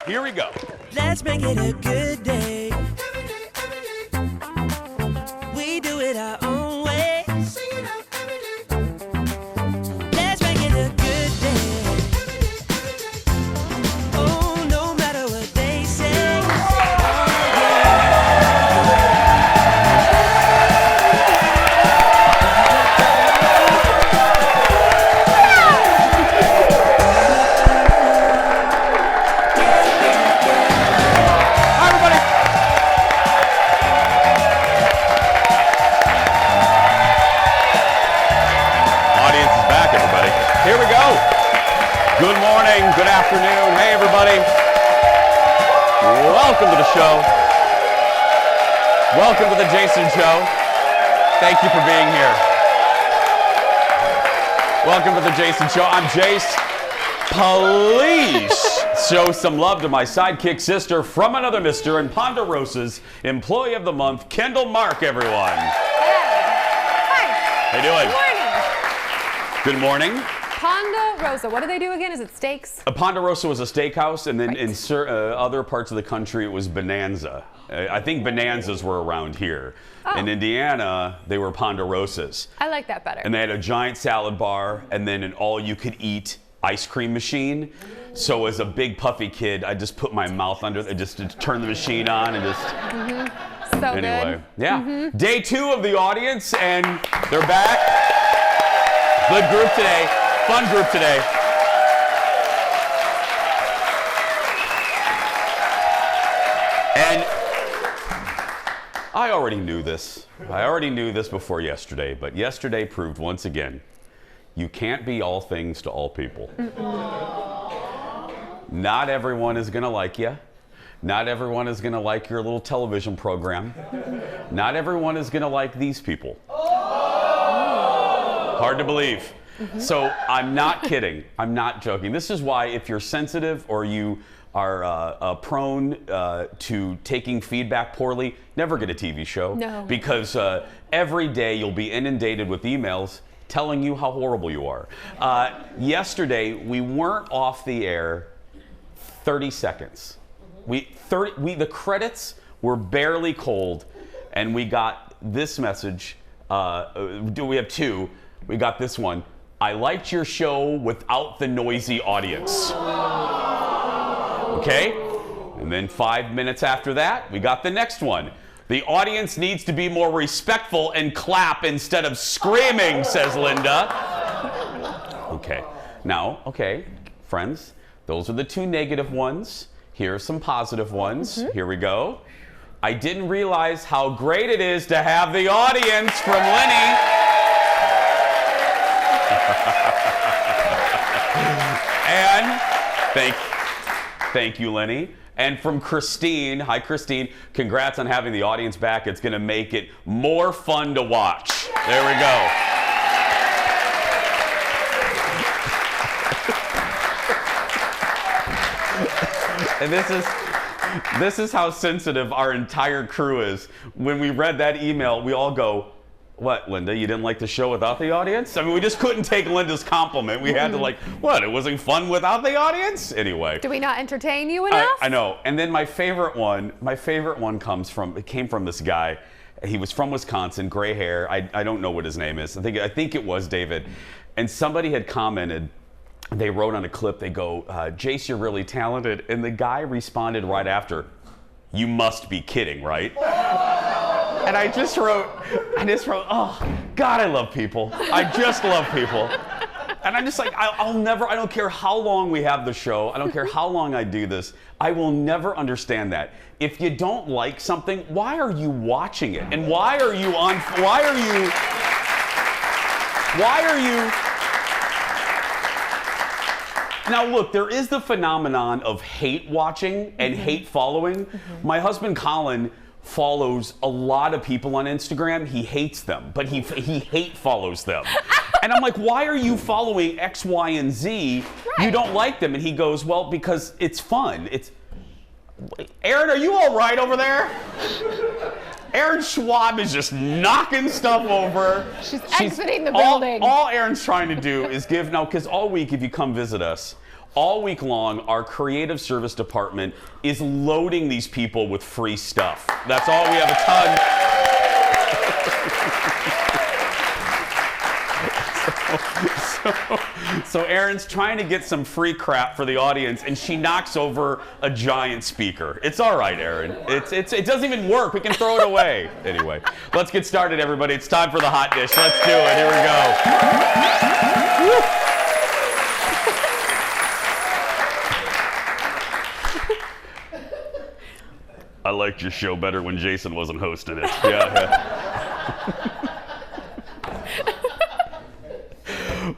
Here we go. Let's make it a good day. We do it our own way. Let's make it a good day. Oh, no matter what they say. Here we go. Good morning, good afternoon. Hey, everybody. Welcome to the show. Welcome to the Jason Show. Thank you for being here. Welcome to the Jason Show. I'm Jace. Please show some love to my sidekick sister from another mister and Ponderosa's Employee of the Month, Kendall Mark, everyone. Hi. How you doing? Good morning. Good morning. Ponderosa. What do they do again? Is it steaks? Ponderosa was a steakhouse, and then Right. in other parts of the country, it was Bonanza. I think Bonanzas were around here. Oh. In Indiana, they were Ponderosas. I like that better. And they had a giant salad bar, and then an all-you-could-eat ice cream machine. So as a big puffy kid, I just put my mouth under it, just to turn the machine on, and just... So Anyway, good. yeah. Day 2 of the audience, and they're back. Good group today. Fun group today. And I already knew this. I already knew this before yesterday, but yesterday proved once again, you can't be all things to all people. Not everyone is going to like you. Not everyone is going to like your little television program. Not everyone is going to like these people. Hard to believe. So I'm not kidding. I'm not joking. This is why if you're sensitive or you are prone to taking feedback poorly, never get a TV show. No. Because every day you'll be inundated with emails telling you how horrible you are. Yesterday, we weren't off the air 30 seconds. The credits were barely cold, and we got this message. We have 2. We got this one. I liked your show without the noisy audience. Okay? And then 5 minutes after that, we got the next one. The audience needs to be more respectful and clap instead of screaming, says Linda. Okay. Now, okay, friends, those are the 2 negative ones. Here are some positive ones. Here we go. I didn't realize how great it is to have the audience, from Lenny. And thank you, Lenny. And from Christine, hi Christine, congrats on having the audience back. It's going to make it more fun to watch. There we go. And this is how sensitive our entire crew is. When we read that email, we all go, what, Linda, you didn't like the show without the audience? I mean, we just couldn't take Linda's compliment. We had to what, it wasn't fun without the audience? Anyway. Do we not entertain you enough? I know. And then my favorite one came from this guy. He was from Wisconsin, gray hair. I don't know what his name is. I think it was David. And somebody had commented, they wrote on a clip, they go, Jace, you're really talented. And the guy responded right after, you must be kidding, right? And I just wrote, oh, God, I love people. I just love people. And I'm just like, I don't care how long we have the show. I don't care how long I do this. I will never understand that. If you don't like something, why are you watching it? And why are you Now look, there is the phenomenon of hate watching and hate following. My husband Colin follows a lot of people on Instagram. He hates them, but he hate follows them. And I'm like, why are you following X, Y, and Z? Right. You don't like them. And he goes, well, because it's fun. Aaron, are you all right over there? Aaron Schwab is just knocking stuff over. She's exiting the building. All Aaron's trying to do is give, now, because all week, if you come visit us, All week long, our creative service department is loading these people with free stuff. That's all. We have a ton. So Erin's trying to get some free crap for the audience, and she knocks over a giant speaker. It's all right, Erin. It doesn't even work. We can throw it away. Anyway, let's get started, everybody. It's time for the hot dish. Let's do it. Here we go. I liked your show better when Jason wasn't hosting it. Yeah.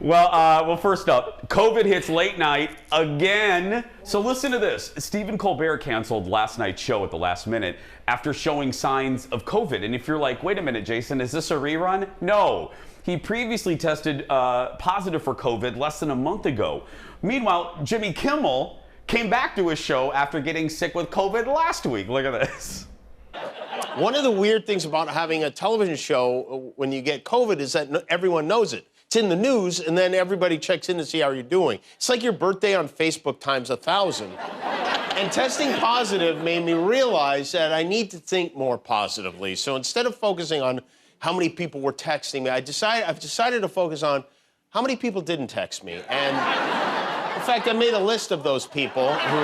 Well, first up, COVID hits late night again. So listen to this. Stephen Colbert canceled last night's show at the last minute after showing signs of COVID. And if you're like, wait a minute, Jason, is this a rerun? No. He previously tested positive for COVID less than a month ago. Meanwhile, Jimmy Kimmel came back to his show after getting sick with COVID last week. Look at this. One of the weird things about having a television show when you get COVID is that everyone knows it. It's in the news, and then everybody checks in to see how you're doing. It's like your birthday on Facebook times 1,000. And testing positive made me realize that I need to think more positively. So instead of focusing on how many people were texting me, I've decided to focus on how many people didn't text me. And in fact, I made a list of those people who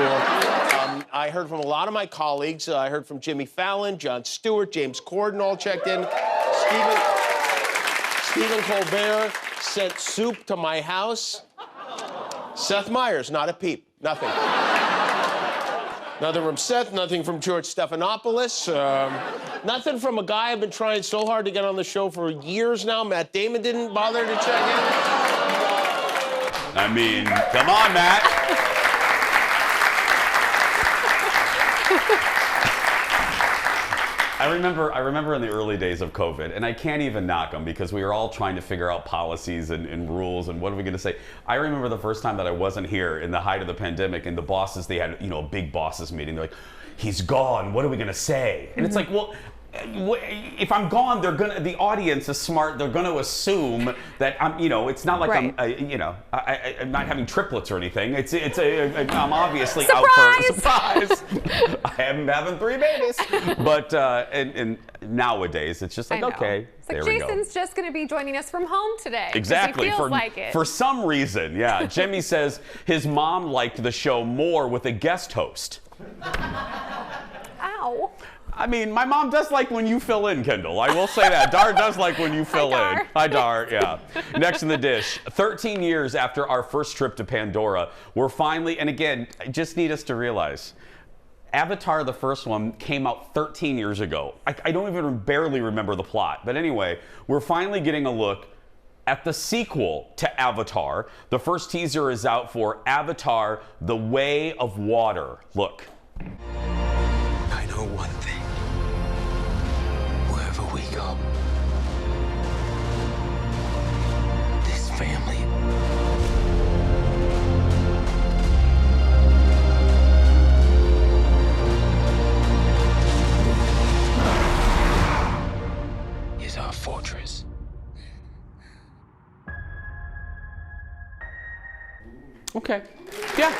I heard from a lot of my colleagues. I heard from Jimmy Fallon, Jon Stewart, James Corden all checked in. Stephen Colbert sent soup to my house. Seth Meyers, not a peep, nothing. Nothing from Seth, nothing from George Stephanopoulos, nothing from a guy I've been trying so hard to get on the show for years now. Matt Damon didn't bother to check in. I mean, come on, Matt. I remember in the early days of COVID, and I can't even knock them because we were all trying to figure out policies and rules and what are we going to say. I remember the first time that I wasn't here in the height of the pandemic, and the bosses, they had, a big bosses meeting. They're like, he's gone. What are we going to say? And it's like, well, if I'm gone, the audience is smart. They're going to assume that I'm, it's not like Right. I'm not having triplets or anything. I'm obviously Surprise! out for a surprise. I am having 3 babies. But and nowadays, it's just like, I know. okay, It's like there we go. Jason's just going to be joining us from home today. 'cause Exactly. He feels like it. For some reason, yeah. Jimmy says his mom liked the show more with a guest host. Ow. I mean, my mom does like when you fill in, Kendall. I will say that. Dar does like when you fill in. Dar. Hi, Dar. Yeah. Next in the dish, 13 years after our first trip to Pandora, we're finally, and again, I just need us to realize, Avatar, the first one, came out 13 years ago. I don't even barely remember the plot. But anyway, we're finally getting a look at the sequel to Avatar. The first teaser is out for Avatar, The Way of Water. Look. I know one thing. Wherever we go, this family is our fortress. Okay. Yeah.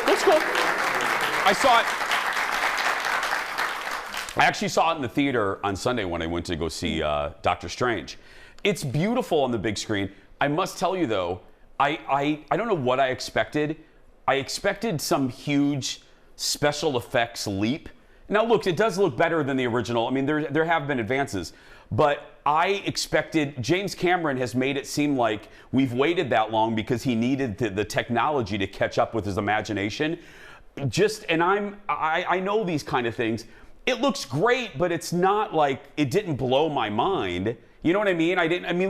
That's cool. I saw it. I actually saw it in the theater on Sunday when I went to go see Doctor Strange. It's beautiful on the big screen. I must tell you, though, I don't know what I expected. I expected some huge special effects leap. Now, look, it does look better than the original. I mean, there have been advances. But I expected, James Cameron has made it seem like we've waited that long because he needed the technology to catch up with his imagination. And I know these kind of things. It looks great, but it's not like it didn't blow my mind. You know what I mean?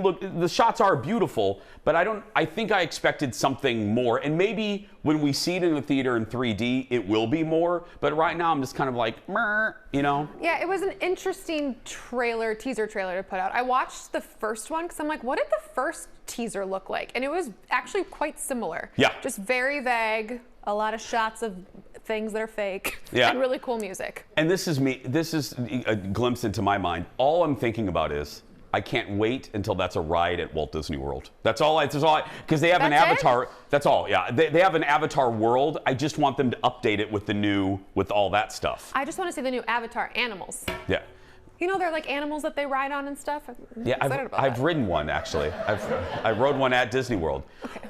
Look, the shots are beautiful, but I think I expected something more. And maybe when we see it in the theater in 3D, it will be more. But right now, I'm just kind of like, meh, Yeah, it was an interesting teaser trailer to put out. I watched the first one because I'm like, what did the first teaser look like? And it was actually quite similar. Yeah. Just very vague, a lot of shots of things that are fake, Yeah. and really cool music. And this is a glimpse into my mind. All I'm thinking about is, I can't wait until that's a ride at Walt Disney World. That's all. Because they have an That's it? Avatar. That's all. Yeah, they have an Avatar world. I just want them to update it with all that stuff. I just want to see the new Avatar animals. Yeah. You know, they're like animals that they ride on and stuff. I'm Yeah, excited about I've that. ridden one actually. I rode one at Disney World.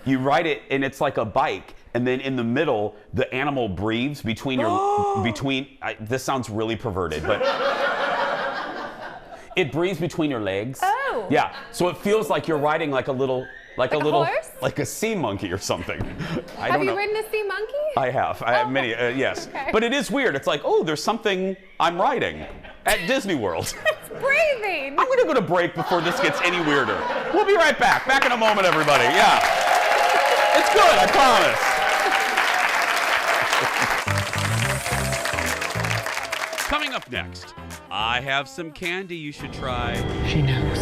You ride it and it's like a bike, and then in the middle, the animal breathes between your this sounds really perverted, but it breathes between your legs. Oh. Yeah, so it feels like you're riding like a little a horse? like a sea monkey or something. I Have don't you know. ridden a sea monkey? I have. I have many. Yes, Okay. but it is weird. It's like, oh, there's something I'm riding at Disney World. It's breathing. I'm gonna go to break before this gets any weirder. We'll be right back. Back in a moment, everybody. Yeah. It's good, I promise. Coming up next, I have some candy you should try. She knows.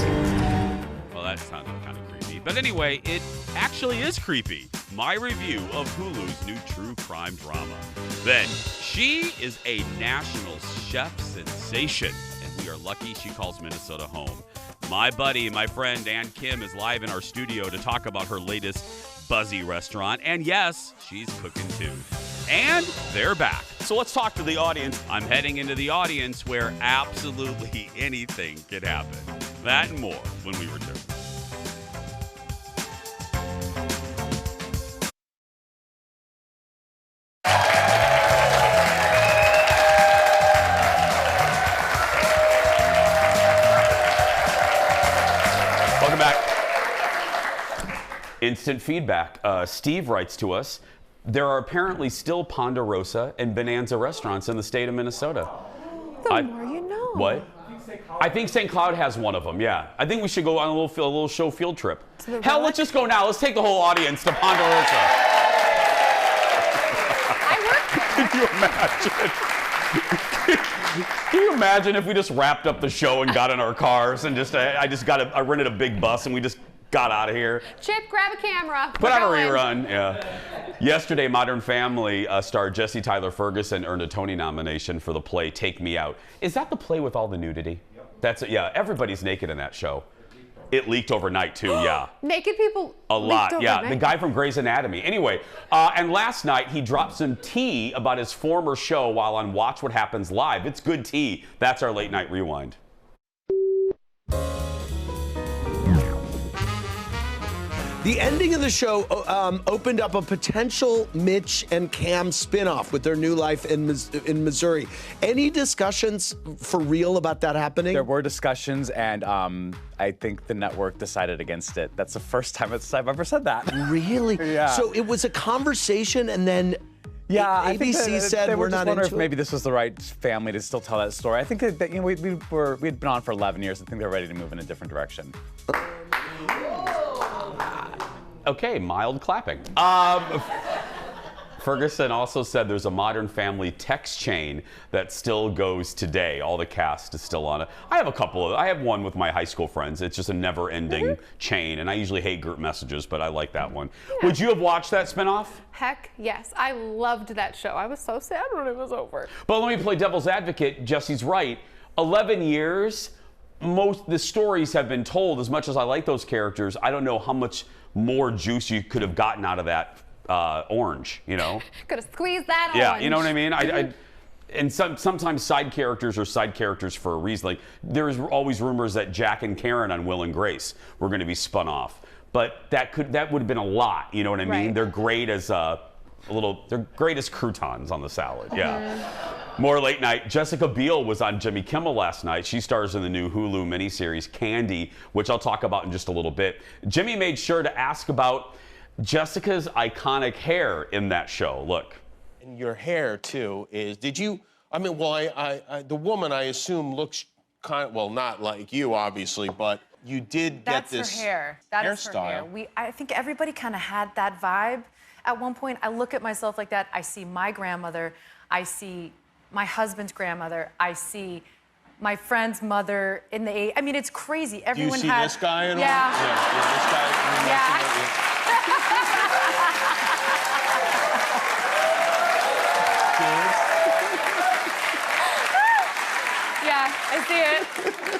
Well, that sounded kind of creepy. But anyway, it actually is creepy. My review of Hulu's new true crime drama. Then, she is a national chef sensation, and we are lucky she calls Minnesota home. My buddy, my friend, Ann Kim is live in our studio to talk about her latest buzzy restaurant. And yes, she's cooking too. And they're back. So let's talk to the audience. I'm heading into the audience where absolutely anything could happen. That and more when we return. Welcome back. Instant feedback. Steve writes to us, there are apparently still Ponderosa and Bonanza restaurants in the state of Minnesota. The more you know. What? I think St. Cloud has one of them, yeah. I think we should go on a little show field trip. the Hell, Relic? let's just go now. Let's take the whole audience to Ponderosa. I work there. Can you imagine? Can you imagine if we just wrapped up the show and got in our cars and I rented a big bus and we just got out of here? Chip, grab a camera. Put out a rerun, yeah. Yesterday, Modern Family star Jesse Tyler Ferguson earned a Tony nomination for the play Take Me Out. Is that the play with all the nudity? Yep. That's it, yeah. Everybody's naked in that show. It leaked overnight too, yeah. Naked people. A lot, leaked yeah. overnight. The guy from Grey's Anatomy. Anyway, and last night he dropped some tea about his former show while on Watch What Happens Live. It's good tea. That's our late night rewind. The ending of the show opened up a potential Mitch and Cam spinoff with their new life in Missouri. Any discussions for real about that happening? There were discussions, and I think the network decided against it. That's the first time I've ever said that. Really? Yeah. So it was a conversation, and then I think ABC that said they we're were just not wondering into if it. maybe this was the right family to still tell that story. I think that we'd been on for 11 years. I think they're ready to move in a different direction. Okay, mild clapping. Ferguson also said there's a Modern Family text chain that still goes today. All the cast is still on it. I have one with my high school friends. It's just a never-ending chain, and I usually hate group messages, but I like that one. Yeah. Would you have watched that spinoff? Heck yes. I loved that show. I was so sad when it was over. But let me play devil's advocate. Jesse's right. 11 years, the stories have been told. As much as I like those characters, I don't know how much more juice you could have gotten out of that orange, you know? Could have squeezed that Yeah, orange. you know what I mean? And sometimes side characters are side characters for a reason. Like, there's always rumors that Jack and Karen on Will and Grace were going to be spun off. But that would have been a lot, you know what I mean? Right. They're great as they're great as croutons on the salad, yeah. More late night. Jessica Biel was on Jimmy Kimmel last night. She stars in the new Hulu miniseries Candy, which I'll talk about in just a little bit. Jimmy made sure to ask about Jessica's iconic hair in that show. Look. And your hair too is. Did you? I mean, well, the woman I assume looks kind of, well, not like you obviously, but you did That's get this her hair. That is her hair. hairstyle. I think everybody kind of had that vibe. At one point, I look at myself like that. I see my grandmother. I see my husband's grandmother. I see my friend's mother in the I mean, it's crazy. Do you Everyone see had. this guy at all? Yeah. Yeah, this guy. Yeah, I see it.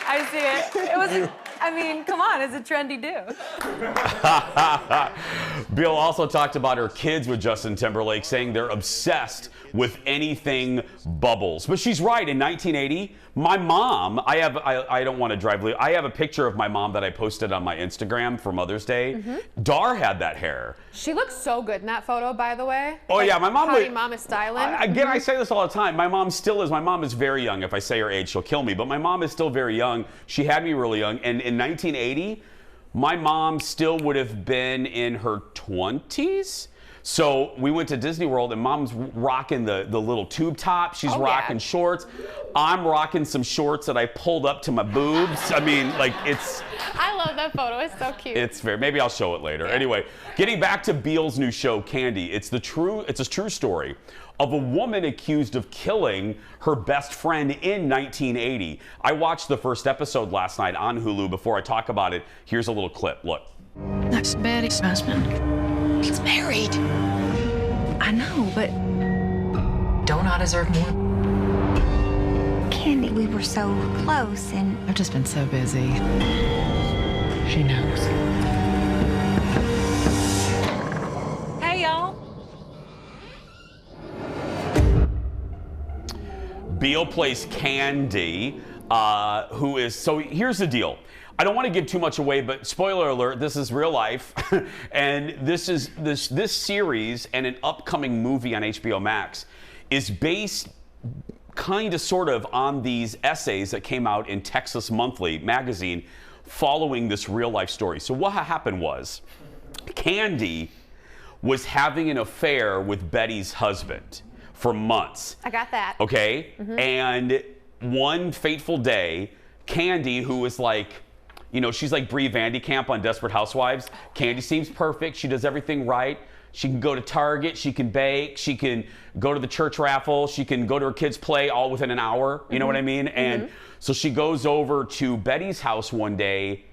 I see it. I mean, come on, it's a trendy do. Bill also talked about her kids with Justin Timberlake, saying they're obsessed with anything Bubbles. But she's right. In 1980, my mom, I don't want to drive. I have a picture of my mom that I posted on my Instagram for Mother's Day. Dar had that hair. She looks so good in that photo, by the way. Oh, yeah, my mom How was- your mom is styling. I say this all the time. My mom still is. My mom is very young. If I say her age, she'll kill me. But my mom is still very young. She had me really young. And in 1980, my mom still would have been in her 20s. So we went to Disney World, and Mom's rocking the little tube top. She's rocking shorts. I'm rocking some shorts that I pulled up to my boobs. I mean, like, it's... I love that photo. It's so cute. It's fair. Maybe I'll show it later. Anyway, getting back to Beal's new show, Candy. It's a true story of a woman accused of killing her best friend in 1980. I watched the first episode last night on Hulu. Before I talk about it, here's a little clip. Look. That's Betty's husband. He's married. I know, but don't I deserve more? Candy, we were so close, and I've just been so busy. She knows. Hey, y'all. Beal plays Candy, who is, so here's the deal. I don't want to give too much away, but spoiler alert, this is real life. And this series and an upcoming movie on HBO Max is based kind of sort of on these essays that came out in Texas Monthly magazine following this real life story. So what happened was Candy was having an affair with Betty's husband for months. I got that. Okay? And one fateful day, Candy, who is like, you know, she's like Brie Vandekamp on Desperate Housewives. Candy seems perfect. She does everything right. She can go to Target. She can bake. She can go to the church raffle. She can go to her kids' play all within an hour. You know what I mean? And so she goes over to Betty's house one day,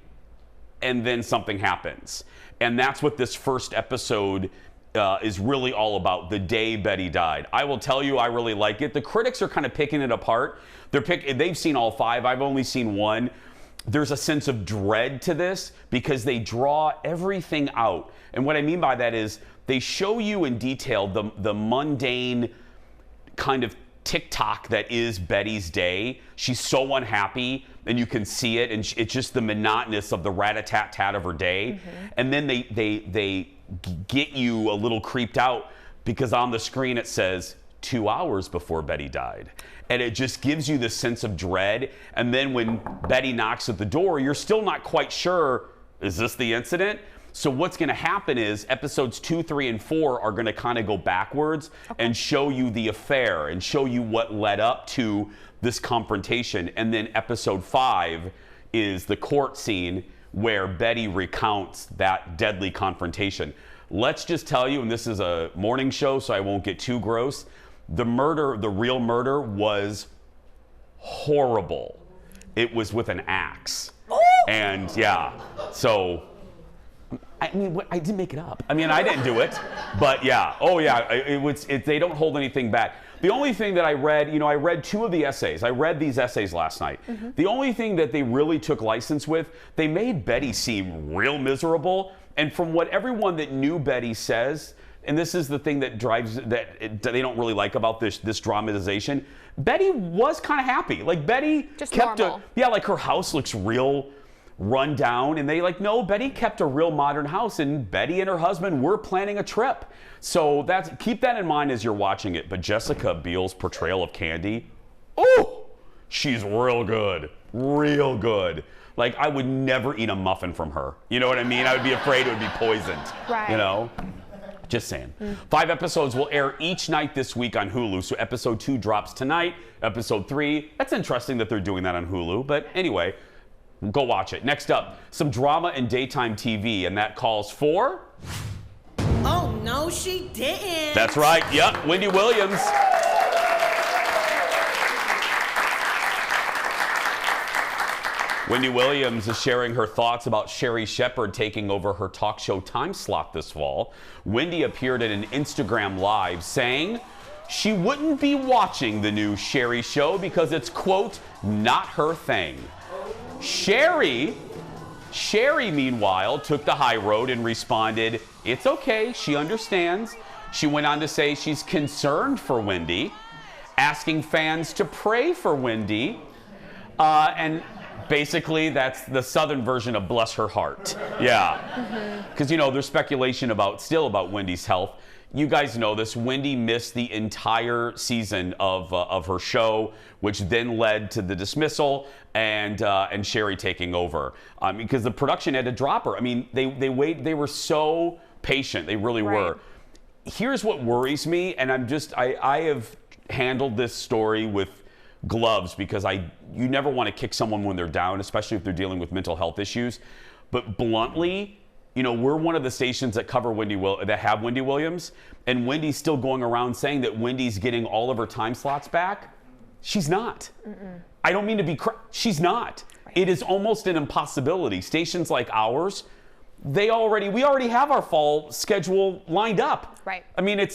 and then something happens. And that's what this first episode is really all about, the day Betty died. I will tell you, I really like it. The critics are kind of picking it apart. They've seen all 5. I've only seen 1. There's a sense of dread to this because they draw everything out. And what I mean by that is they show you in detail the mundane kind of TikTok that is Betty's day. She's so unhappy, and you can see it, and it's just the monotonous of the rat-a-tat-tat of her day. And then they get you a little creeped out because on the screen it says 2 hours before Betty died. And it just gives you this sense of dread. And then when Betty knocks at the door, you're still not quite sure, is this the incident? So what's going to happen is episodes 2, 3, and 4 are going to kind of go backwards and show you the affair and show you what led up to this confrontation. And then episode 5 is the court scene where Betty recounts that deadly confrontation. Let's just tell you, and this is a morning show, so I won't get too gross, the real murder was horrible. It was with an axe. And yeah, so, I mean, I didn't make it up. I mean, I didn't do it, but yeah. Oh yeah, they don't hold anything back. The only thing that I read, you know, I read 2 of the essays. I read these essays last night. The only thing that they really took license with, they made Betty seem real miserable. And from what everyone that knew Betty says, and this is the thing that drives that they don't really like about this dramatization, Betty was kind of happy. Like Betty just kept normal. like her house looks real run down, and they no, Betty kept a real modern house, and Betty and her husband were planning a trip. So keep that in mind as you're watching it. But Jessica Biel's portrayal of Candy, oh, she's real good. Real good. Like, I would never eat a muffin from her. You know what I mean? I would be afraid it would be poisoned. Right. You know? Just saying. 5 episodes will air each night this week on Hulu. So episode 2 drops tonight. Episode 3, that's interesting that they're doing that on Hulu. But anyway, go watch it. Next up, some drama in daytime TV, and that calls for... Oh, no, she didn't. That's right. Yep, Wendy Williams. Wendy Williams is sharing her thoughts about Sherri Shepherd taking over her talk show time slot this fall. Wendy appeared at an Instagram Live saying she wouldn't be watching the new Sherri show because it's, quote, not her thing. Sherri Sherry, meanwhile, took the high road and responded, "It's okay, she understands." She went on to say she's concerned for Wendy, asking fans to pray for Wendy, and basically that's the Southern version of bless her heart. Yeah, because there's speculation still about Wendy's health. You guys know this. Wendy missed the entire season of her show, which then led to the dismissal and Sherry taking over because the production had to drop her. I mean, they were so patient. They really were. Here's what worries me, and I have handled this story with gloves because you never want to kick someone when they're down, especially if they're dealing with mental health issues. But bluntly, we're one of the stations that cover that have Wendy Williams, and Wendy's still going around saying that Wendy's getting all of her time slots back. She's not. I don't mean to be she's not. Right. It is almost an impossibility. Stations like ours, we already have our fall schedule lined up. Right. I mean,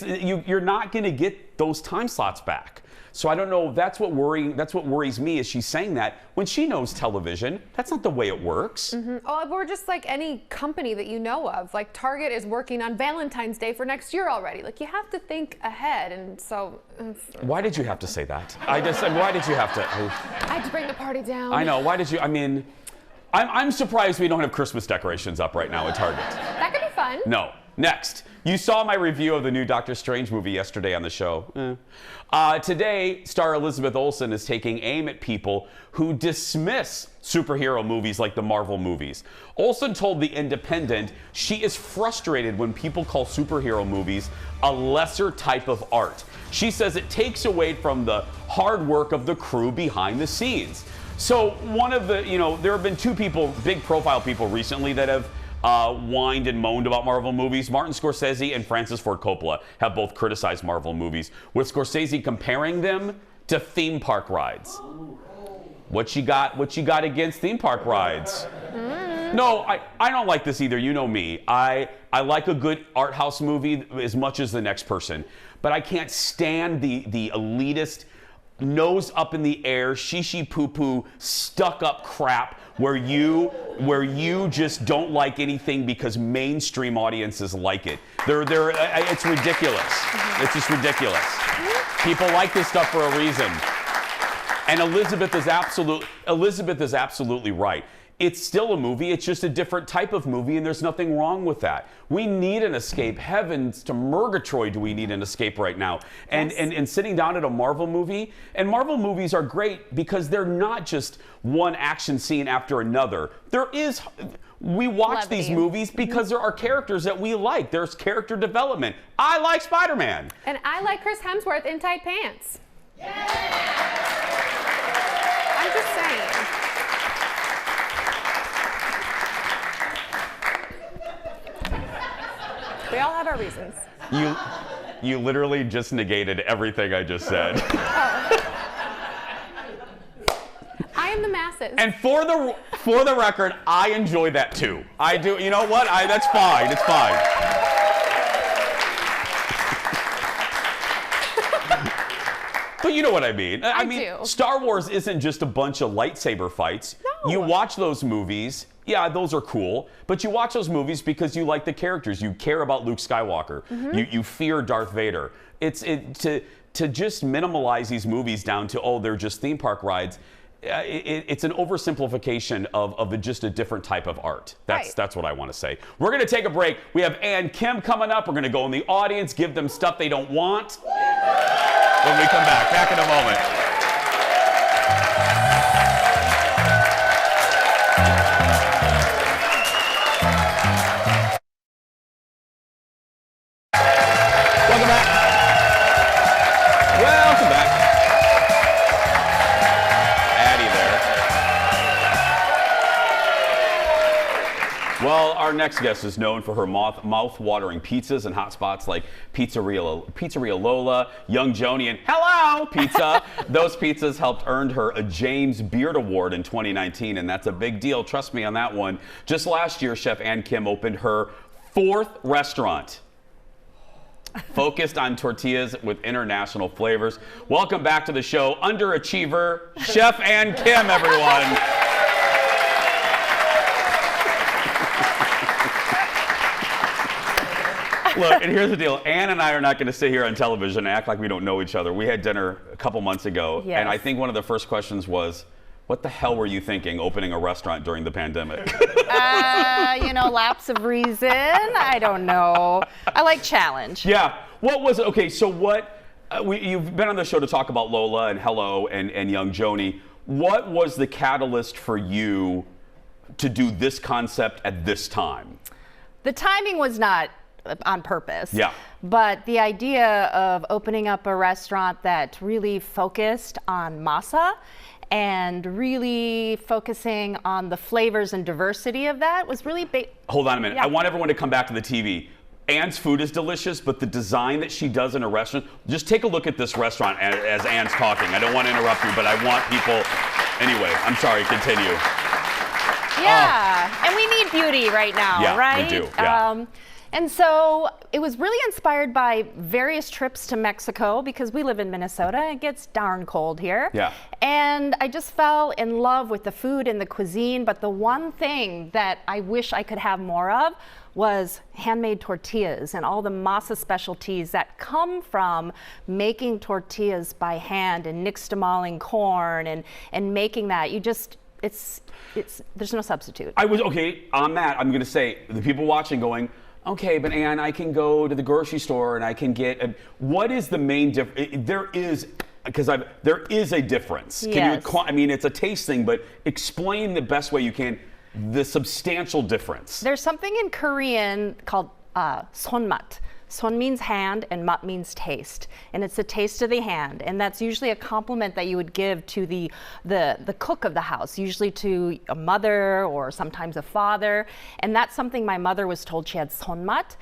you're not going to get those time slots back. So I don't know. That's what worries me is she's saying that when she knows television. That's not the way it works. Oh, we're just like any company that you know of. Like Target is working on Valentine's Day for next year already. Like you have to think ahead, and so. Why did you have to say that? Why did you have to? I had to bring the party down. I know. Why did you? I mean, I'm surprised we don't have Christmas decorations up right now at Target. That could be fun. No. Next, you saw my review of the new Doctor Strange movie yesterday on the show. Today, star Elizabeth Olsen is taking aim at people who dismiss superhero movies like the Marvel movies. Olsen told The Independent she is frustrated when people call superhero movies a lesser type of art. She says it takes away from the hard work of the crew behind the scenes. So one of the, there have been two people, big profile people recently that have whined and moaned about Marvel movies. Martin Scorsese and Francis Ford Coppola have both criticized Marvel movies, with Scorsese comparing them to theme park rides. What you got against theme park rides? No, I don't like this either. You know me. I like a good art house movie as much as the next person, but I can't stand the elitist, nose up in the air, shishi poo poo, stuck up crap where you just don't like anything because mainstream audiences like it. It's ridiculous. It's just ridiculous. People like this stuff for a reason. And Elizabeth is absolutely right. It's still a movie. It's just a different type of movie, and there's nothing wrong with that. We need an escape. Heavens to Murgatroyd, do we need an escape right now? And, Yes. and sitting down at a Marvel movie, and Marvel movies are great because they're not just one action scene after another. We watch these Levity. movies because there are characters that we like. There's character development. I like Spider-Man. And I like Chris Hemsworth in tight pants. I'm just saying. We all have our reasons. You literally just negated everything I just said. I am the masses. And for the record, I enjoy that too. I do. You know what? That's fine. It's fine. But you know what I mean. I mean, do. Star Wars isn't just a bunch of lightsaber fights. No. You watch those movies. Yeah, those are cool. But you watch those movies because you like the characters. You care about Luke Skywalker. You fear Darth Vader. To just minimalize these movies down to, they're just theme park rides. It's an oversimplification of just a different type of art. That's what I want to say. We're going to take a break. We have Ann Kim coming up. We're going to go in the audience, give them stuff they don't want. When we come back in a moment. Welcome back. Addie there. Well, our next guest is known for her mouth-watering pizzas and hot spots like Pizzeria Lola, Young Joni, and Hello Pizza. Those pizzas helped earn her a James Beard Award in 2019, and that's a big deal. Trust me on that one. Just last year, Chef Ann Kim opened her 4th restaurant, focused on tortillas with international flavors. Welcome back to the show, underachiever, Chef Ann Kim, everyone. Look, and here's the deal. Ann and I are not going to sit here on television and act like we don't know each other. We had dinner a couple months ago, Yes. and I think one of the first questions was, what the hell were you thinking opening a restaurant during the pandemic? Lapse of reason. I don't know. I like challenge. Yeah. What was it? Okay, so what, you've been on the show to talk about Lola and Hello and young Joni. What was the catalyst for you to do this concept at this time? The timing was not on purpose. Yeah. But the idea of opening up a restaurant that really focused on masa and really focusing on the flavors and diversity of that was really big. Hold on a minute. Yeah. I want everyone to come back to the TV. Ann's food is delicious, but the design that she does in a restaurant, just take a look at this restaurant as Ann's talking. I don't want to interrupt you, but I want people, anyway, I'm sorry, continue. Yeah, and we need beauty right now, Yeah, we right? do, yeah. And so it was really inspired by various trips to Mexico because we live in Minnesota. It gets darn cold here. Yeah. And I just fell in love with the food and the cuisine. But the one thing that I wish I could have more of was handmade tortillas and all the masa specialties that come from making tortillas by hand and nixtamaling corn and making that. There's no substitute. Okay, on that, I'm going to say, the people watching going, okay, but Ann, I can go to the grocery store and I can get, what is the main difference? There is a difference. Yes. It's a taste thing, but explain the best way you can the substantial difference. There's something in Korean called sonmat. Son means hand and mat means taste. And it's the taste of the hand. And that's usually a compliment that you would give to the cook of the house, usually to a mother or sometimes a father. And that's something my mother was told she had sonmat.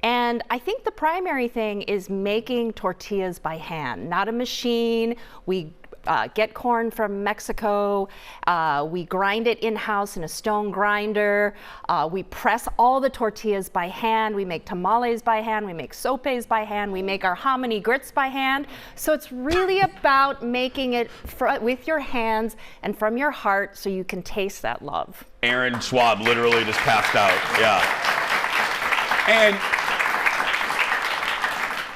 And I think the primary thing is making tortillas by hand, not a machine. We get corn from Mexico. We grind it in-house in a stone grinder. We press all the tortillas by hand. We make tamales by hand. We make sopes by hand. We make our hominy grits by hand. So it's really about making it with your hands and from your heart so you can taste that love. Aaron Schwab literally just passed out. Yeah.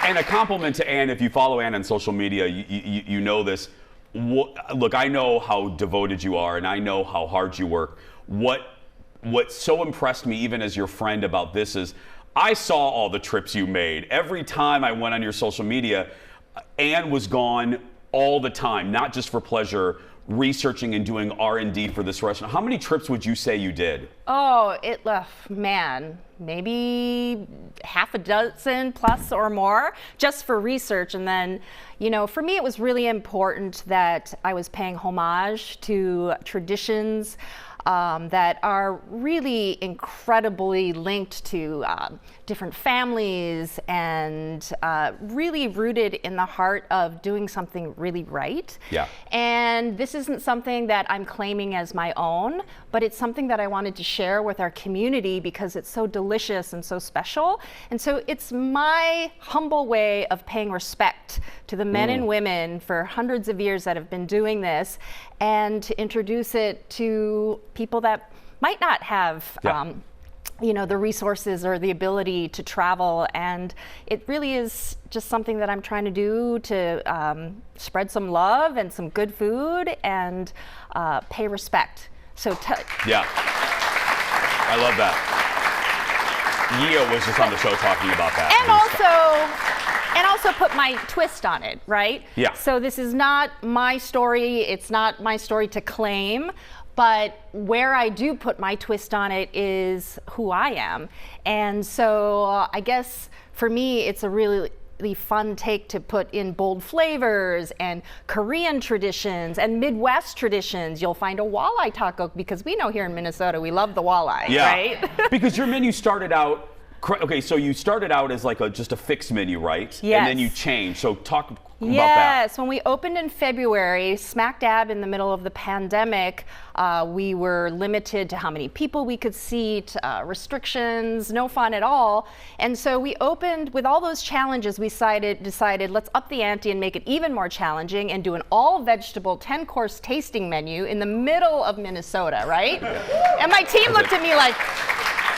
And a compliment to Ann. If you follow Ann on social media, you know this. Look, I know how devoted you are, and I know how hard you work. What so impressed me, even as your friend, about this is I saw all the trips you made. Every time I went on your social media, Ann was gone all the time, not just for pleasure, researching and doing R&D for this restaurant. How many trips would you say you did? Oh, maybe half a dozen plus or more just for research. And then, for me, it was really important that I was paying homage to traditions that are really incredibly linked to different families and really rooted in the heart of doing something really right. Yeah. And this isn't something that I'm claiming as my own, but it's something that I wanted to share with our community because it's so delicious and so special. And so it's my humble way of paying respect to the men and women for hundreds of years that have been doing this, and to introduce it to people that might not have the resources or the ability to travel. And it really is just something that I'm trying to do to spread some love and some good food and pay respect. Yeah, I love that. Yeo was just on the show talking about that. And also put my twist on it, right? Yeah. So this is not my story. It's not my story to claim. But where I do put my twist on it is who I am. And so I guess for me, it's a really fun take to put in bold flavors and Korean traditions and Midwest traditions. You'll find a walleye taco because we know here in Minnesota we love the walleye, right? Because your menu started out, okay, so you started out as like just a fixed menu, right? Yes. And then you changed. So talk about that. Yes, when we opened in February, smack dab in the middle of the pandemic, we were limited to how many people we could seat, restrictions, no fun at all. And so we opened with all those challenges. We decided let's up the ante and make it even more challenging and do an all vegetable 10-course tasting menu in the middle of Minnesota, right? And my team looked at me like,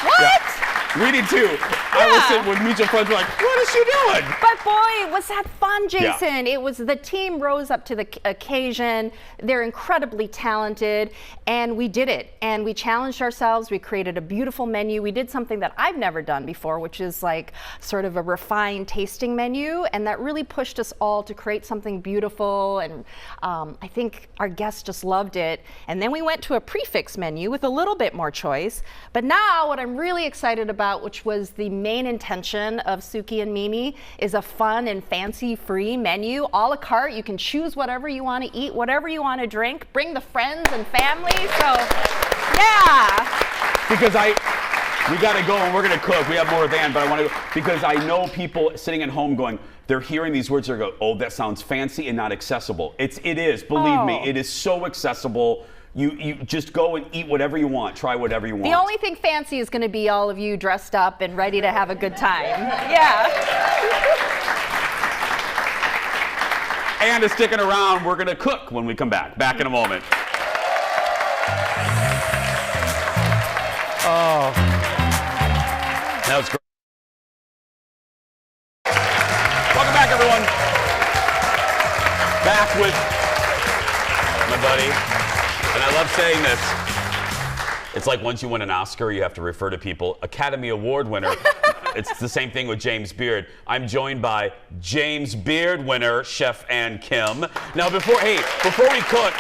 what? Yeah. We did too. I was sitting with mutual friends. We're like, what is she doing? But boy, was that fun, Jason. It was, the team rose up to the occasion. They're incredibly talented, and we did it. And we challenged ourselves. We created a beautiful menu. We did something that I've never done before, which is like sort of a refined tasting menu, and that really pushed us all to create something beautiful. And I think our guests just loved it. And then we went to a prefix menu with a little bit more choice. But now what I'm really excited about, which was the main intention of Suki and Mimi, is a fun and fancy-free menu, a la carte. You can choose whatever you want to eat, whatever you want to drink. Bring the friends and family. So, yeah. Because we got to go and we're going to cook. We have more than, but I want to go because I know people sitting at home going, they're hearing these words. They go, oh, that sounds fancy and not accessible. It is. Believe me, it is so accessible. You just go and eat whatever you want. Try whatever you want. The only thing fancy is going to be all of you dressed up and ready to have a good time. Yeah. And sticking around, we're going to cook when we come back. Back in a moment. Oh. That was great. Welcome back, everyone. Back with my buddy. And I love saying this. It's like once you win an Oscar, you have to refer to people. Academy Award winner. It's the same thing with James Beard. I'm joined by James Beard winner, Chef Ann Kim. Now, before we cook,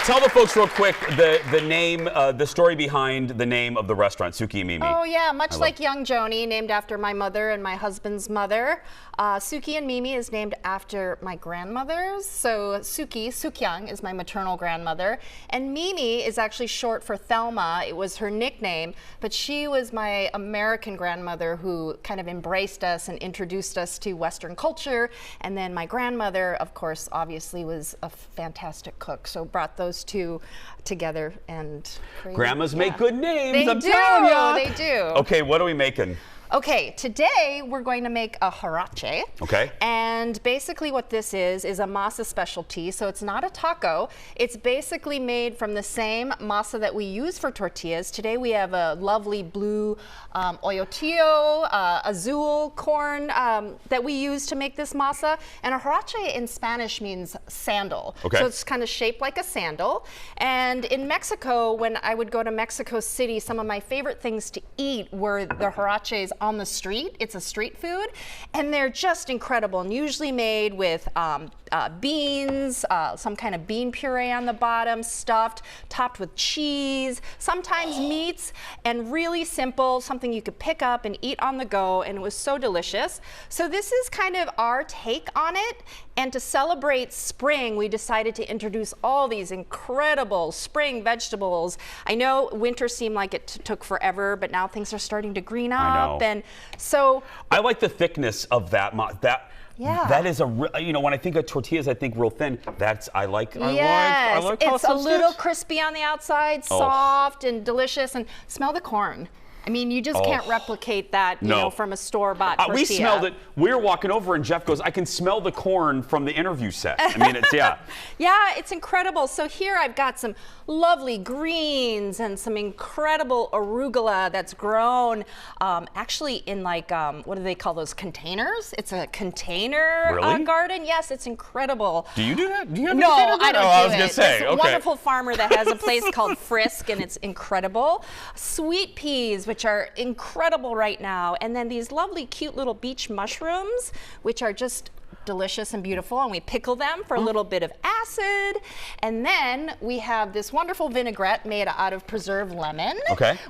tell the folks real quick the name, the story behind the name of the restaurant, Suki and Mimi. Oh yeah, much like Young Joni, named after my mother and my husband's mother. Suki and Mimi is named after my grandmothers. So Sukyang is my maternal grandmother, and Mimi is actually short for Thelma. It was her nickname, but she was my American grandmother who kind of embraced us and introduced us to Western culture. And then my grandmother, of course, obviously was a fantastic cook, so brought those two together and created, Grandmas make good names, They I'm do, telling ya. they do. Okay, what are we making? Okay, today we're going to make a harache. Okay. And basically what this is a masa specialty. So it's not a taco. It's basically made from the same masa that we use for tortillas. Today we have a lovely blue oyotillo, azul corn that we use to make this masa. And a harache in Spanish means sandal. Okay. So it's kind of shaped like a sandal. And in Mexico, when I would go to Mexico City, some of my favorite things to eat were the haraches on the street. It's a street food, and they're just incredible, and usually made with beans, some kind of bean puree on the bottom, stuffed, topped with cheese, sometimes meats, and really simple, something you could pick up and eat on the go, and it was so delicious. So this is kind of our take on it, and to celebrate spring, we decided to introduce all these incredible spring vegetables. I know winter seemed like it took forever, but now things are starting to green up. I know. And so I like the thickness of that. That is when I think of tortillas, I think real thin. I like yes, how it's a soft little it is. crispy on the outside, Oh. soft and delicious, and smell the corn. I mean, you just can't replicate that, you know, from a store-bought tortilla. We smelled it. We were walking over, and Jeff goes, "I can smell the corn from the interview set." I mean, it's Yeah, it's incredible. So here I've got some lovely greens and some incredible arugula that's grown actually in like, what do they call those, containers? It's a container garden. Yes, it's incredible. Do you do that? Do you have No, container I garden? don't do I was it. gonna say, This wonderful farmer that has a place called Frisk, and it's incredible. Sweet peas, which are incredible right now, and then these lovely, cute little beach mushrooms, which are just delicious and beautiful, and we pickle them for a little bit of acid. And then we have this wonderful vinaigrette made out of preserved lemon,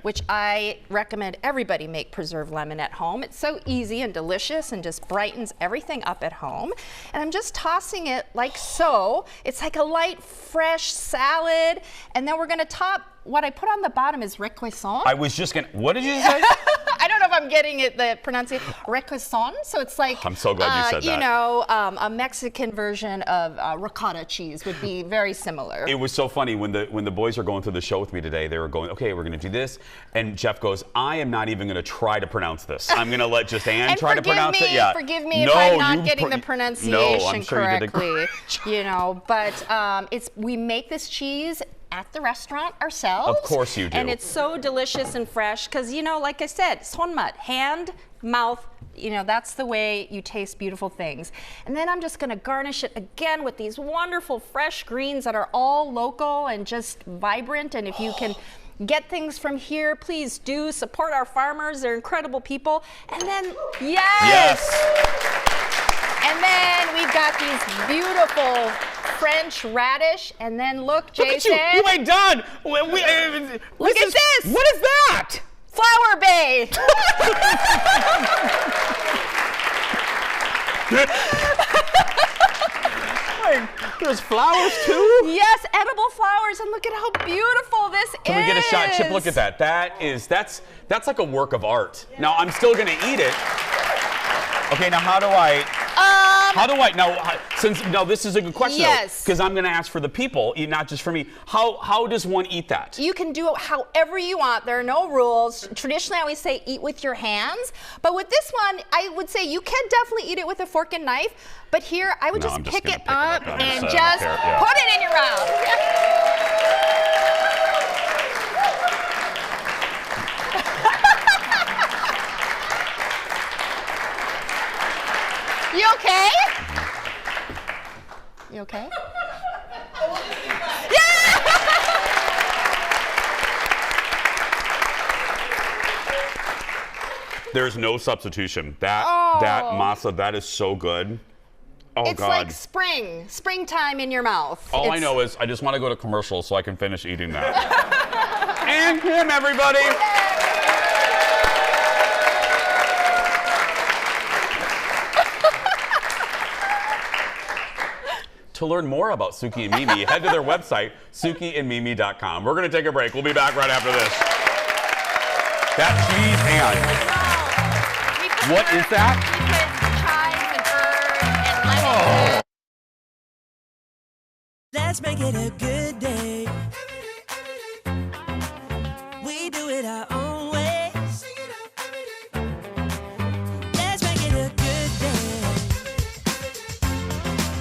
which I recommend everybody make preserved lemon at home. It's so easy and delicious and just brightens everything up at home. And I'm just tossing it like so. It's like a light, fresh salad. And then we're gonna top, what I put on the bottom is requesón. I was just gonna, what did you say? I don't know if I'm getting it, the pronunciation. Requesón. So it's like, I'm so glad you said that. You know, a Mexican version of ricotta cheese would be very similar. It was so funny when the boys were going through the show with me today. They were going, okay, we're gonna do this, and Jeff goes, I am not even gonna try to pronounce this. I'm gonna let just Ann try to pronounce it. Yeah. Forgive me if I'm not getting the pronunciation I'm sure correctly. You did a great job. You know, but we make this cheese at the restaurant ourselves. Of course you do. And it's so delicious and fresh because, you know, like I said, sonmat, hand, mouth, you know, that's the way you taste beautiful things. And then I'm just going to garnish it again with these wonderful fresh greens that are all local and just vibrant. And if you can get things from here, please do support our farmers. They're incredible people. And then, yes! And then we've got these beautiful French radish. And then look, Jason. Look at you ain't done. Look at this. What is that? Flower Bay. There's flowers too? Yes, edible flowers, and look at how beautiful this is. Can we get a shot? Chip, look at that. That's like a work of art. Now, I'm still gonna eat it. Okay, now how do I, now this is a good question. Yes. Because I'm gonna ask for the people, not just for me. How does one eat that? You can do it however you want. There are no rules. Traditionally, I always say eat with your hands. But with this one, I would say you can definitely eat it with a fork and knife. But here, I would just pick it up and just put it in your mouth. You okay? You okay? There's no substitution. That masa, that is so good. Oh, it's God. like springtime in your mouth. All I know is I just want to go to commercial so I can finish eating that. And him, everybody. To learn more about Suki and Mimi, head to their website, sukiandmimi.com. We're going to take a break. We'll be back right after this. That cheese hand. What is that? Oh. Let's make it a good day. We do it our own way. Let's make it a good day.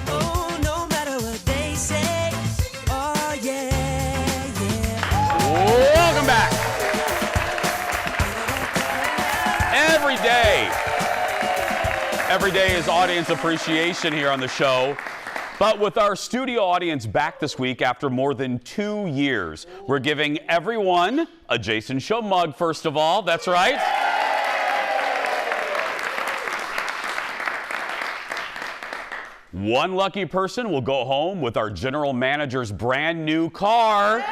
Oh, no matter what they say. Oh, yeah, yeah. Welcome back. Every day is audience appreciation here on the show. But with our studio audience back this week after more than 2 years, we're giving everyone a Jason Show mug, first of all. That's right. One lucky person will go home with our general manager's brand new car.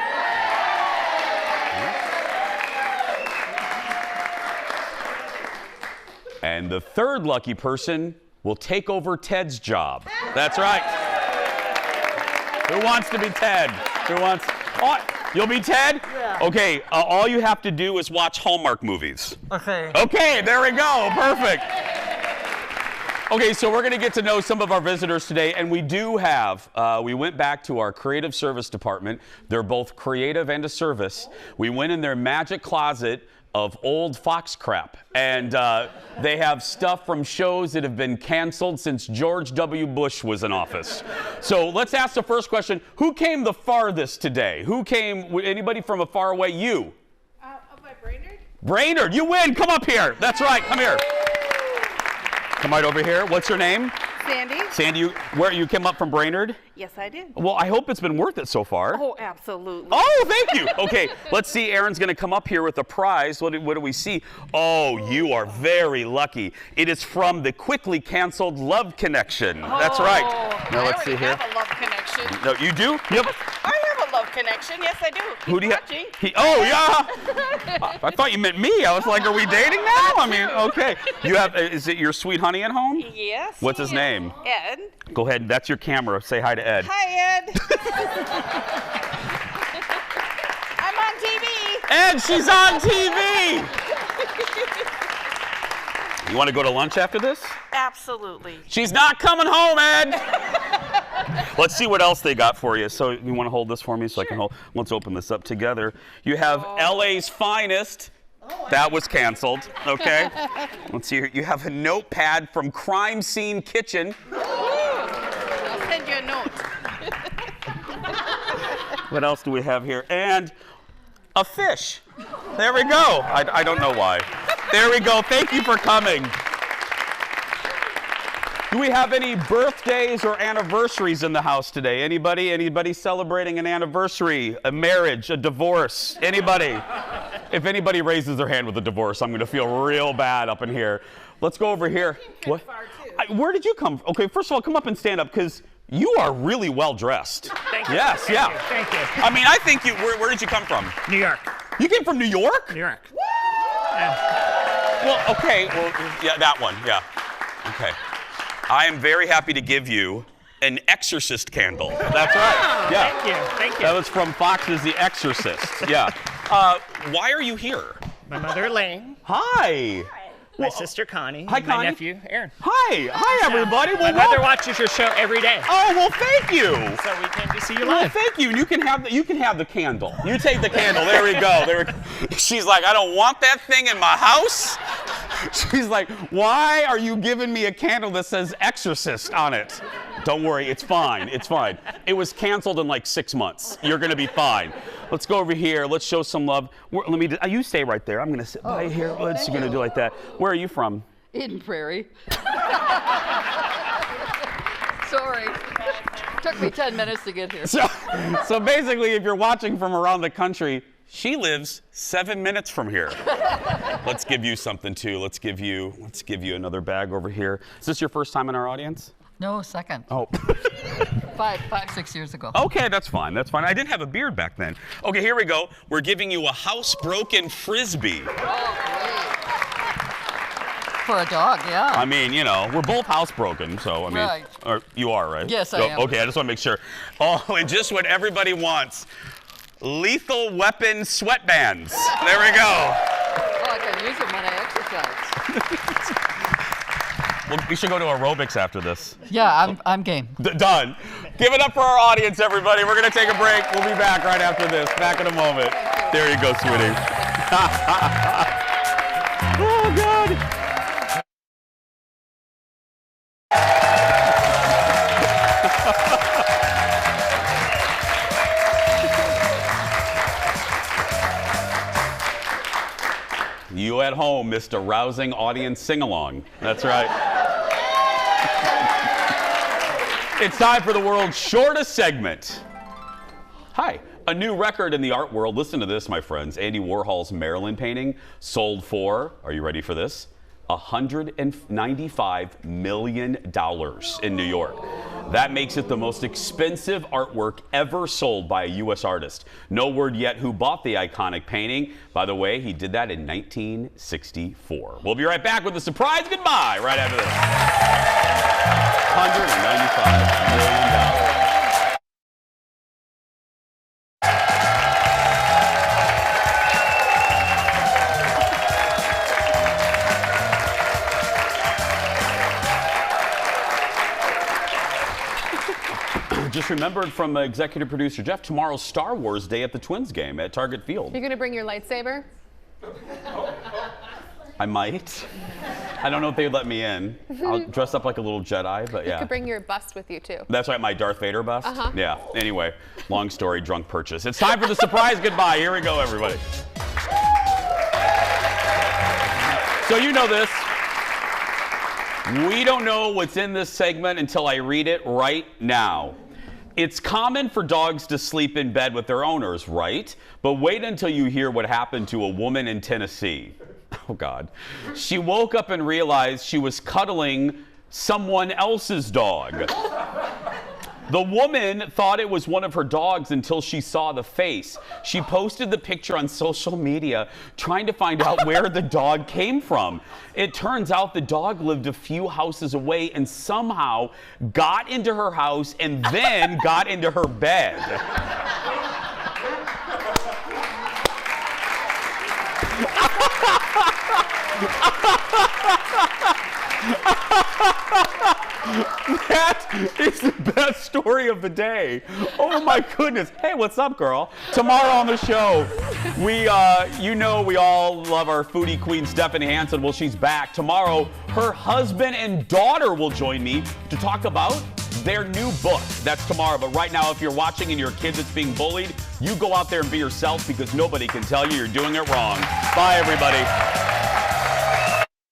And the third lucky person will take over Ted's job. That's right. Who wants to be Ted? Who wants? Oh, you'll be Ted? Yeah. Okay, all you have to do is watch Hallmark movies. Okay. Okay, there we go. Perfect. Okay, so we're going to get to know some of our visitors today, and we do have, we went back to our creative service department. They're both creative and a service. We went in their magic closet of old Fox crap, and they have stuff from shows that have been canceled since George W. Bush was in office. So let's ask the first question. Who came the farthest today? Who came, anybody from a far away? You? Up by Brainerd? Brainerd, you win. Come up here. That's right. Come here. Come right over here. What's your name? Sandy. Sandy, where you came up from Brainerd? Yes, I did. Well, I hope it's been worth it so far. Oh, absolutely. Oh, thank you. Okay, let's see. Aaron's going to come up here with a prize. What do we see? Oh, you are very lucky. It is from the quickly canceled Love Connection. That's right. Now let's see here. I have a Love Connection. No, you do? You have I have a Love Connection. Yes, I do. Who do you have? Oh, yeah. I thought you meant me. I was like, are we dating now? I mean, okay. You have, is it your sweet honey at home? Yes. What's his name? Ed. Go ahead. That's your camera. Say hi to Ed. Hi, Ed. I'm on TV. Ed, she's on TV. You want to go to lunch after this? Absolutely. She's not coming home, Ed. Let's see what else they got for you. So you want to hold this for me so I can hold? Let's open this up together. You have LA's Finest. That was canceled. Okay. Let's see here. You have a notepad from Crime Scene Kitchen. I'll send you a note. What else do we have here? And a fish. There we go. I don't know why. There we go. Thank you for coming. Do we have any birthdays or anniversaries in the house today? Anybody? Anybody celebrating an anniversary, a marriage, a divorce? Anybody? If anybody raises their hand with a divorce, I'm going to feel real bad up in here. Let's go over here. What? Where did you come from? Okay, first of all, come up and stand up because you are really well dressed. Thank you. Yes, Thank yeah. you. Thank you. I mean, I think you. Where did you come from? New York. You came from New York? New York. Well, okay. Well, yeah, that one. Yeah. Okay. I am very happy to give you an Exorcist candle. That's right. Yeah. Thank you. Thank you. That was from Fox's The Exorcist. Yeah. Why are you here? My mother, Elaine. Hi. My sister, Connie. Hi, and my Connie. nephew, Aaron. Hi. Hi, everybody. My mother watches your show every day. Oh, well, thank you. So we came to see you Well, live. thank you. You can have the candle. You take the candle. There we go. She's like, I don't want that thing in my house. She's like, why are you giving me a candle that says Exorcist on it? Don't worry, it's fine. It's fine. It was canceled in like 6 months. You're gonna be fine. Let's go over here. Let's show some love. You stay right there. I'm gonna sit by here. Let's gonna do like that. Where are you from? Eden Prairie. Sorry. Took me 10 minutes to get here. So basically, if you're watching from around the country, she lives 7 minutes from here. Let's give you something too. Let's give you another bag over here. Is this your first time in our audience? No, second. Oh. 6 years ago. Okay, that's fine. That's fine. I didn't have a beard back then. Okay, here we go. We're giving you a housebroken frisbee. Oh, great. For a dog, yeah. I mean, you know, we're both housebroken, so I mean, Right. or you are, right? Yes, I am. Okay, I just want to make sure. Oh, and just what everybody wants. Lethal Weapon sweatbands. There we go. Oh, I can use them when I exercise. Well, we should go to aerobics after this. Yeah, I'm game. Done. Give it up for our audience, everybody. We're going to take a break. We'll be back right after this. Back in a moment. There you go, sweetie. Oh, God. You at home missed a rousing audience sing-along. That's right. It's time for the world's shortest segment. Hi. A new record in the art world. Listen to this, my friends. Andy Warhol's Marilyn painting sold for, are you ready for this? $195 million in New York. That makes it the most expensive artwork ever sold by a U.S. artist. No word yet who bought the iconic painting. By the way, he did that in 1964. We'll be right back with a surprise goodbye right after this. $195 million. Just remembered from executive producer Jeff, tomorrow's Star Wars Day at the Twins game at Target Field. You're gonna bring your lightsaber? I might. I don't know if they'd let me in. I'll dress up like a little Jedi, but yeah. You could bring your bust with you too. That's right, my Darth Vader bust. Uh-huh. Yeah. Anyway, long story, drunk purchase. It's time for the surprise goodbye. Here we go, everybody. So you know this. We don't know what's in this segment until I read it right now. It's common for dogs to sleep in bed with their owners, right? But wait until you hear what happened to a woman in Tennessee. Oh, God. She woke up and realized she was cuddling someone else's dog. The woman thought it was one of her dogs until she saw the face. She posted the picture on social media trying to find out where the dog came from. It turns out the dog lived a few houses away and somehow got into her house and then got into her bed. That is the best story of the day. Oh my goodness. Hey, what's up, girl? Tomorrow on the show, we all love our foodie queen, Stephanie Hansen. Well, she's back. Tomorrow, her husband and daughter will join me to talk about their new book. That's tomorrow. But right now, if you're watching and your kid that's being bullied, you go out there and be yourself because nobody can tell you you're doing it wrong. Bye, everybody.